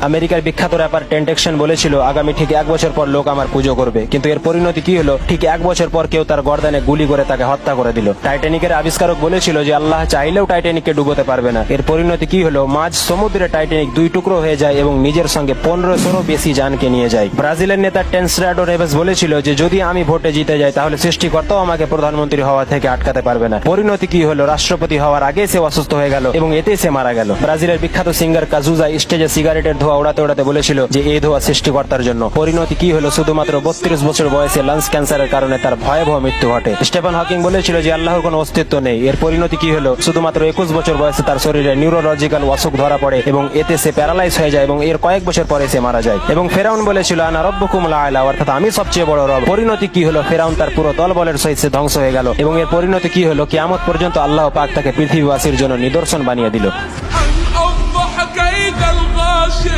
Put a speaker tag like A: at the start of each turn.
A: আমেরিকার বিখ্যাত র্যাপার টেন্টেকশন বলেছিল আগামী ঠিক 1 বছর পর লোক আমার পুজো করবে, কিন্তু এর পরিণতি কি হলো? ঠিক 1 বছর পর কেউ তার গর্দানে গুলি করে তাকে হত্যা করে দিল। টাইটানিকের আবিষ্কারক বলেছিল যে আল্লাহ চাইলেও টাইটানিককে ডুবোতে পারবে না। এর পরিণতি কি হলো? মাঝ সমুদ্রে টাইটানিক 2 টুকরো হয়ে যায় এবং নিজের সঙ্গে 1500 বেশি জানকে নিয়ে যায়। ব্রাজিলের নেতা টেনসরাডো নেভেস বলেছিল যে যদি আমি ভোটে জিতে যাই তাহলে সৃষ্টিকর্তাও আমাকে প্রধানমন্ত্রী হওয়া থেকে আটকাতে পারবে না। পরিণতি কি হলো? রাষ্ট্রপতি হওয়ার আগে সে অসুস্থ হয়ে গেল এবং এতে সে মারা গেল। ব্রাজিলের বিখ্যাত সিঙ্গার কাজুজা স্টেজে সিগারেটের ধোঁয়া ওড়াতে ওড়াতে বলেছিল যে এই ধোঁয়া সৃষ্টিকর্তার জন্য। পরিণতি কি হলো? শুধুমাত্র 32 বছর বয়সে লাংস ক্যান্সারের কারণে তার ভয়াবহ মৃত্যু ঘটে। স্টিফেন হকিং বলেছিল যে আল্লাহর কোনো অস্তিত্ব নেই। এর পরিণতি কি হলো? শুধুমাত্র 21 বছর বয়সে তার শরীরে নিউরোলজিক্যাল অসুখ ধরা পড়ে এবং এতে সে প্যারালাইজ হয়ে যায় এবং এর কয়েক বছর পরে সে মারা যায়। এবং ফেরাউন বলেছিল আনা রব্বুকুমুল আ'লা, অর্থাৎ আমি সবচেয়ে বড় রব। পরিণতি কি হলো? ফেরাউন তার পুরো দলবলের সহিত সে ধ্বংস হয়ে গেল এবং এর পরিণতি কি হলো? কিয়ামত পর্যন্ত আল্লাহ পাক তাকে পৃথিবীবাসীর জন্য নিদর্শন বানিয়ে দিল।
B: أوضح كيد الغاشم